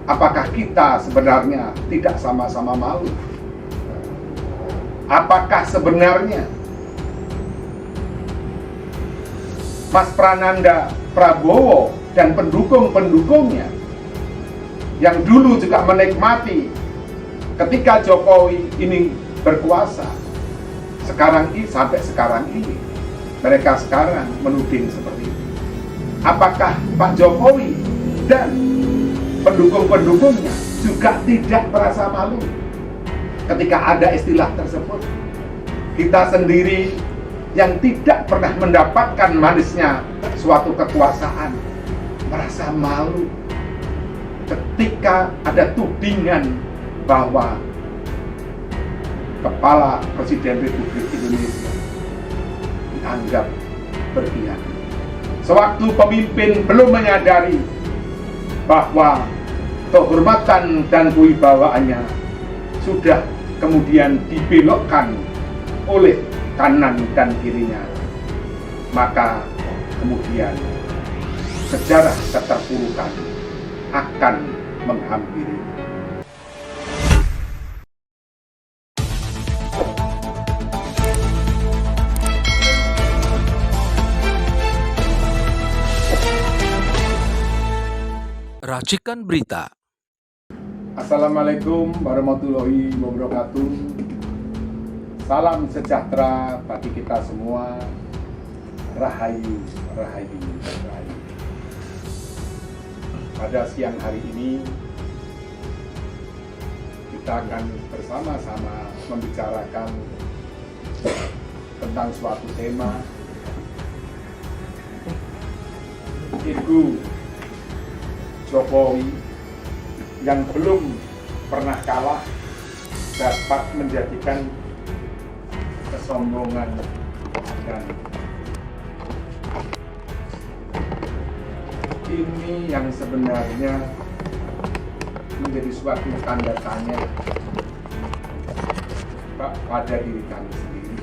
Apakah kita sebenarnya tidak sama-sama malu? Apakah sebenarnya Mas Prananda Prabowo dan pendukung-pendukungnya yang dulu juga menikmati ketika Jokowi ini berkuasa, sampai sekarang ini mereka sekarang menuding seperti itu? Apakah Pak Jokowi dan pendukung-pendukungnya juga tidak merasa malu ketika ada istilah tersebut? Kita sendiri yang tidak pernah mendapatkan manisnya suatu kekuasaan merasa malu ketika ada tudingan bahwa Kepala Presiden Republik Indonesia dianggap berkhianat. Sewaktu pemimpin belum menyadari bahwa kehormatan dan kewibawaannya sudah kemudian dibelokkan oleh kanan dan kirinya, maka kemudian sejarah keterpurukan akan menghampiri. Racikan Berita. Assalamualaikum warahmatullahi wabarakatuh. Salam sejahtera bagi kita semua. Rahayu, rahayu, rahayu. Pada siang hari ini kita akan bersama-sama membicarakan tentang suatu tema, ego Jokowi yang belum pernah kalah dapat menjadikan kesombongan dan ini yang sebenarnya menjadi suatu tanda tanya pada diri kami sendiri.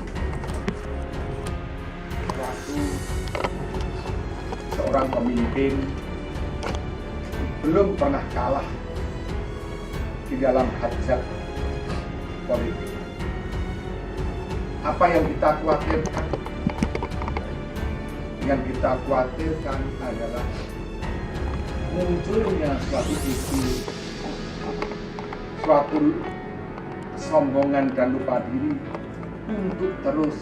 Waktu seorang pemimpin belum pernah kalah di dalam hajat politik. Apa yang kita khawatirkan? Yang kita khawatirkan adalah munculnya suatu isu, suatu kesombongan dan lupa diri untuk terus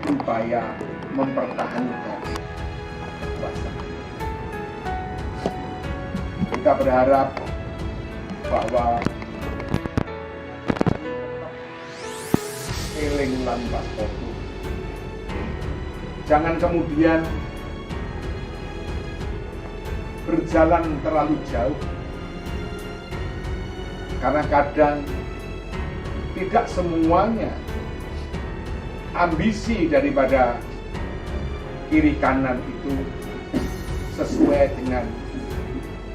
berupaya mempertahankan kekuasaan. Kita berharap bahwa eling lan waspada. Jangan kemudian berjalan terlalu jauh, karena kadang tidak semuanya ambisi daripada kiri kanan itu sesuai dengan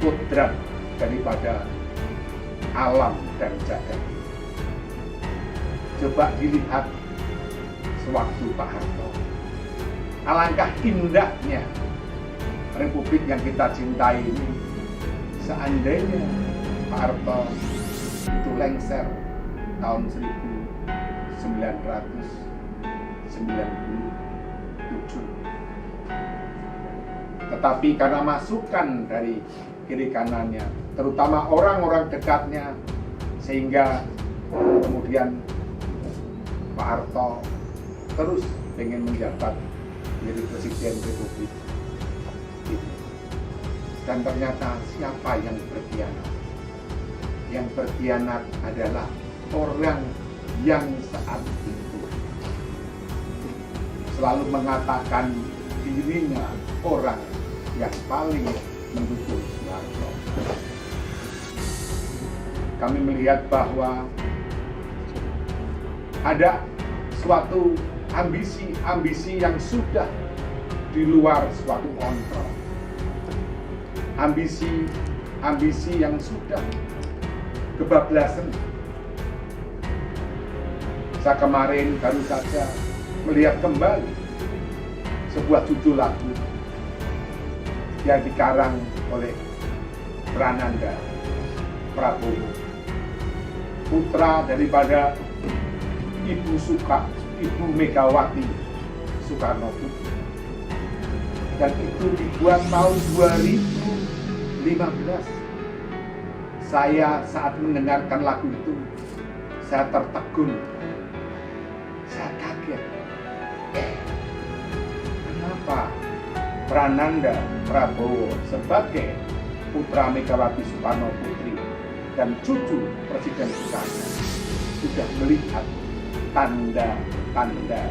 kodrat daripada alam dan jagat. Coba dilihat sewaktu Pak Harto. Alangkah indahnya Republik yang kita cintai ini seandainya Pak Harto itu lengser tahun 1997. Tetapi karena masukan dari kiri kanannya, terutama orang-orang dekatnya, sehingga kemudian Pak Harto terus ingin menjabat menjadi Presiden Republik ini. Dan ternyata siapa yang berkhianat? Yang berkhianat adalah orang yang saat itu selalu mengatakan dirinya orang yang paling mendukung Soeharto. Kami melihat bahwa ada suatu ambisi yang sudah di luar suatu kontrol. Ambisi yang sudah kebablasan. Saya kemarin baru saja melihat kembali sebuah judul lagu yang dikarang oleh Prananda Prabowo, putra daripada Ibu Megawati Soekarno Putri. Dan itu dibuat tahun 2015. Saya saat mendengarkan lagu itu, saya tertegun, saya kaget. Kenapa Prananda Prabowo sebagai putra Megawati Soekarno Putri dan cucu Presiden Soekarno sudah melihat tanda-tanda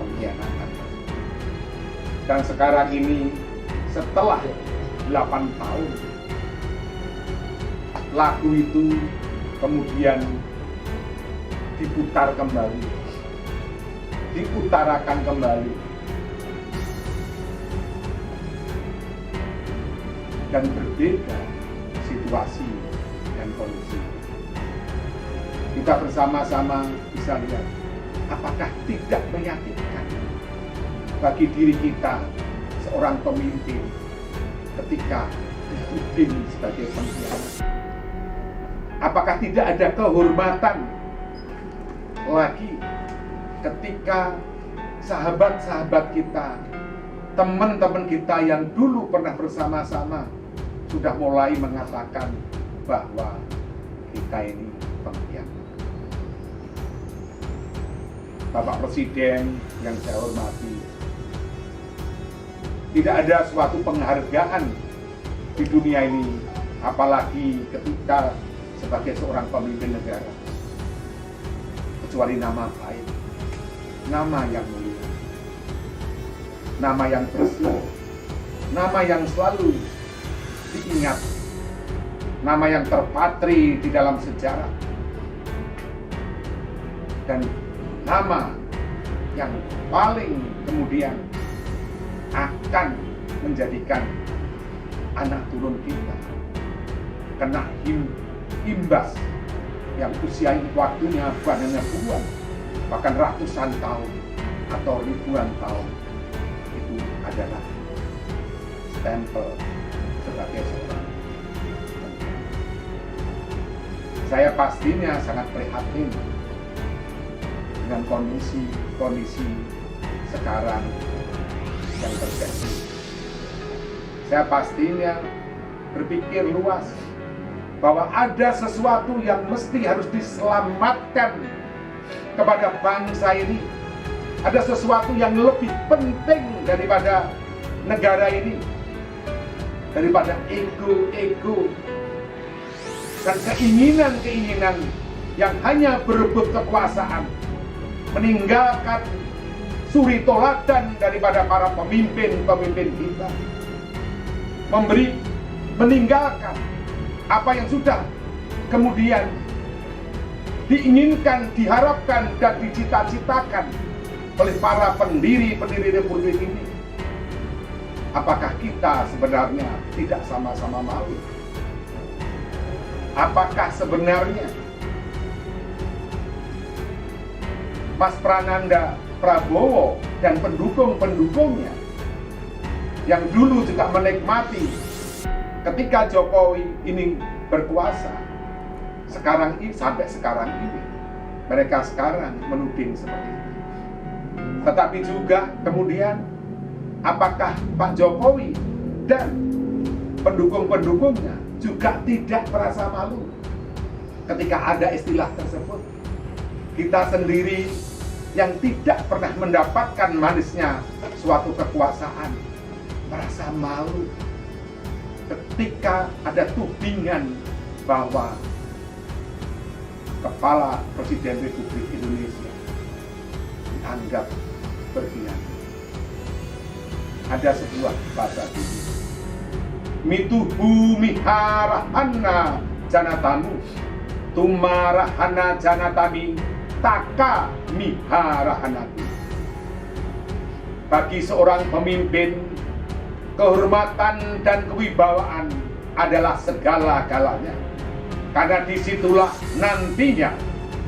pengkhianatan. Dan sekarang ini setelah 8 tahun, lagu itu kemudian diputar kembali, diputarakan kembali, dan berbeda situasi dan kondisi. Kita bersama-sama bisa lihat apakah tidak meyakinkan bagi diri kita seorang pemimpin ketika dituding sebagai pengkhianat. Apakah tidak ada kehormatan lagi ketika sahabat-sahabat kita, teman-teman kita yang dulu pernah bersama-sama sudah mulai mengatakan bahwa kita ini pengkhianat. Bapak Presiden yang saya hormati, tidak ada suatu penghargaan di dunia ini, apalagi ketika sebagai seorang pemimpin negara, kecuali nama baik, nama yang mulia, nama yang bersih, nama yang selalu diingat, nama yang terpatri di dalam sejarah, dan nama yang paling kemudian akan menjadikan anak turun kita kena imbas yang usia waktunya bukan hanya puluhan, bahkan ratusan tahun atau ribuan tahun. Itu adalah stempel sebagai seorang pemimpin. Saya pastinya sangat prihatin dengan kondisi sekarang yang terjadi. Saya pastinya berpikir luas bahwa ada sesuatu yang mesti harus diselamatkan kepada bangsa ini. Ada sesuatu yang lebih penting daripada negara ini, daripada ego-ego dan keinginan-keinginan yang hanya berebut kekuasaan, meninggalkan suri toladan daripada para pemimpin-pemimpin kita, meninggalkan apa yang sudah kemudian diinginkan, diharapkan, dan dicita-citakan oleh para pendiri-pendiri republik ini. Apakah kita sebenarnya tidak sama-sama malu? Apakah sebenarnya Mas Prananda Prabowo dan pendukung-pendukungnya yang dulu juga menikmati ketika Jokowi ini berkuasa, sekarang ini sampai sekarang ini mereka sekarang menuding seperti itu. Tetapi juga kemudian apakah Pak Jokowi dan pendukung-pendukungnya juga tidak merasa malu ketika ada istilah tersebut? Kita sendiri yang tidak pernah mendapatkan manisnya suatu kekuasaan merasa malu ketika ada tudingan bahwa Kepala Presiden Republik Indonesia dianggap berkhianat. Ada sebuah bahasa ini, mituhu miharahana janatamu tumarahana janatami taka miharahanati. Bagi seorang pemimpin, kehormatan dan kewibawaan adalah segala-galanya, karena disitulah nantinya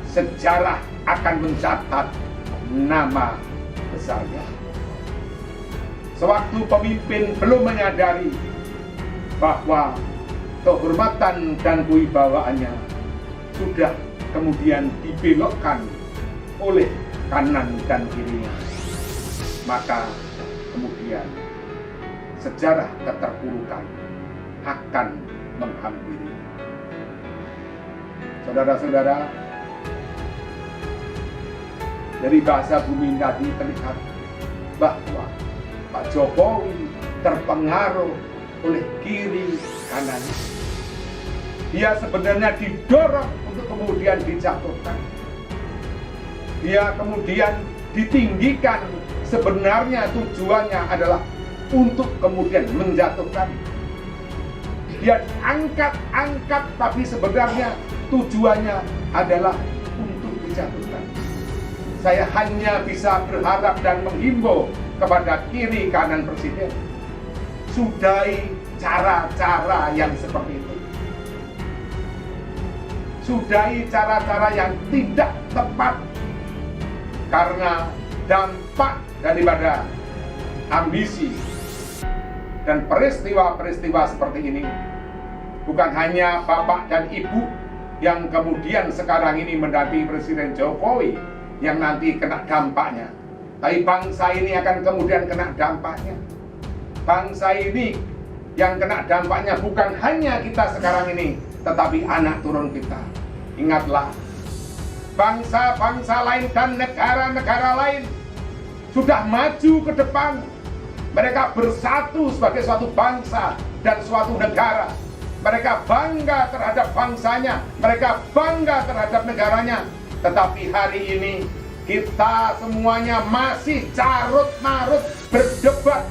sejarah akan mencatat nama besarnya. Sewaktu pemimpin belum menyadari bahwa kehormatan dan kewibawaannya sudah kemudian dibelokkan oleh kanan dan kirinya, maka kemudian sejarah keterpurukan akan menghampiri. Saudara-saudara, dari bahasa bumi tadi terlihat bahwa Pak Jokowi terpengaruh oleh kiri kanan. Dia sebenarnya didorong untuk kemudian dijatuhkan. Dia kemudian ditinggikan, sebenarnya tujuannya adalah untuk kemudian menjatuhkan. Dia angkat-angkat, tapi sebenarnya tujuannya adalah untuk dijatuhkan. Saya hanya bisa berharap dan menghimbau kepada kiri kanan presiden, sudahi cara-cara yang seperti itu. Sudahi cara-cara yang tidak tepat, karena dampak daripada ambisi dan peristiwa-peristiwa seperti ini bukan hanya bapak dan ibu yang kemudian sekarang ini mendampingi Presiden Jokowi yang nanti kena dampaknya, tapi bangsa ini akan kemudian kena dampaknya. Bangsa ini yang kena dampaknya bukan hanya kita sekarang ini, tetapi anak turun kita. Ingatlah, bangsa-bangsa lain dan negara-negara lain sudah maju ke depan. Mereka bersatu sebagai suatu bangsa dan suatu negara. Mereka bangga terhadap bangsanya, mereka bangga terhadap negaranya. Tetapi hari ini kita semuanya masih carut-marut berdebat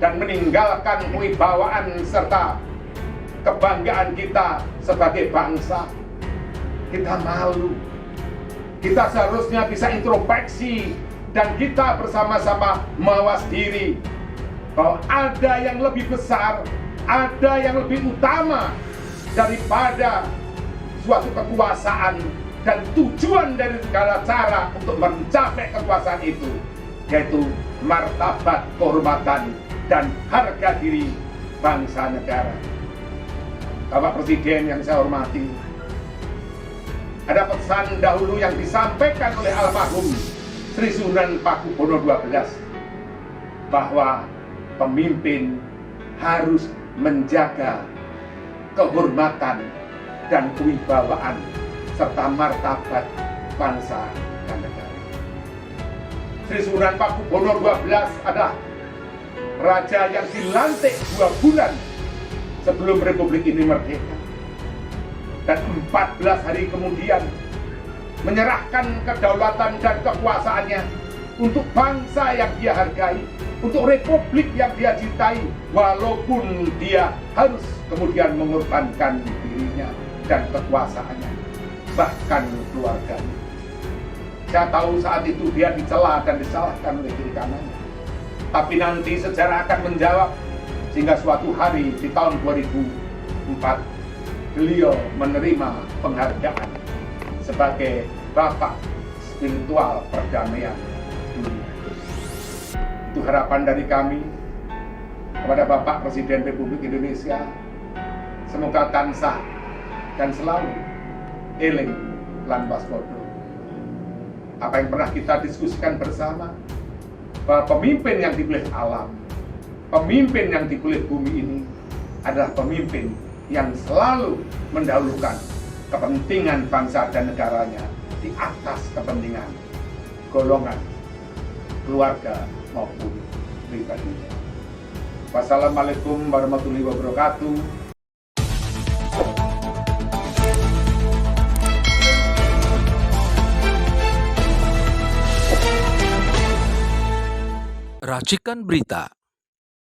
dan meninggalkan kewibawaan serta kebanggaan kita sebagai bangsa. Kita malu. Kita seharusnya bisa introspeksi dan kita bersama-sama mawas diri bahwa ada yang lebih besar, ada yang lebih utama daripada suatu kekuasaan dan tujuan dari segala cara untuk mencapai kekuasaan itu, yaitu martabat, kehormatan, dan harga diri bangsa negara. Bapak Presiden yang saya hormati, ada pesan dahulu yang disampaikan oleh almarhum Sri Sunan Pakubono XII bahwa pemimpin harus menjaga kehormatan dan kewibawaan serta martabat bangsa dan negara. Sri Sunan Pakubono XII adalah raja yang dilantik 2 bulan sebelum Republik ini merdeka, dan 14 hari kemudian menyerahkan kedaulatan dan kekuasaannya untuk bangsa yang dia hargai, untuk republik yang dia cintai, walaupun dia harus kemudian mengorbankan dirinya dan kekuasaannya, bahkan keluarganya. Saya tahu saat itu dia dicela dan disalahkan oleh kiri kanannya, tapi nanti sejarah akan menjawab, sehingga suatu hari di tahun 2004 beliau menerima penghargaan sebagai Bapak Spiritual Perdamaian Dunia. Itu harapan dari kami kepada Bapak Presiden Republik Indonesia. Semoga tansah dan selalu eling lan waspada. Apa yang pernah kita diskusikan bersama, bahwa pemimpin yang dipilih alam, pemimpin yang dipilih bumi ini adalah pemimpin yang selalu mendahulukan kepentingan bangsa dan negaranya di atas kepentingan golongan, keluarga maupun pribadinya. Wassalamualaikum warahmatullahi wabarakatuh. Racikan Berita.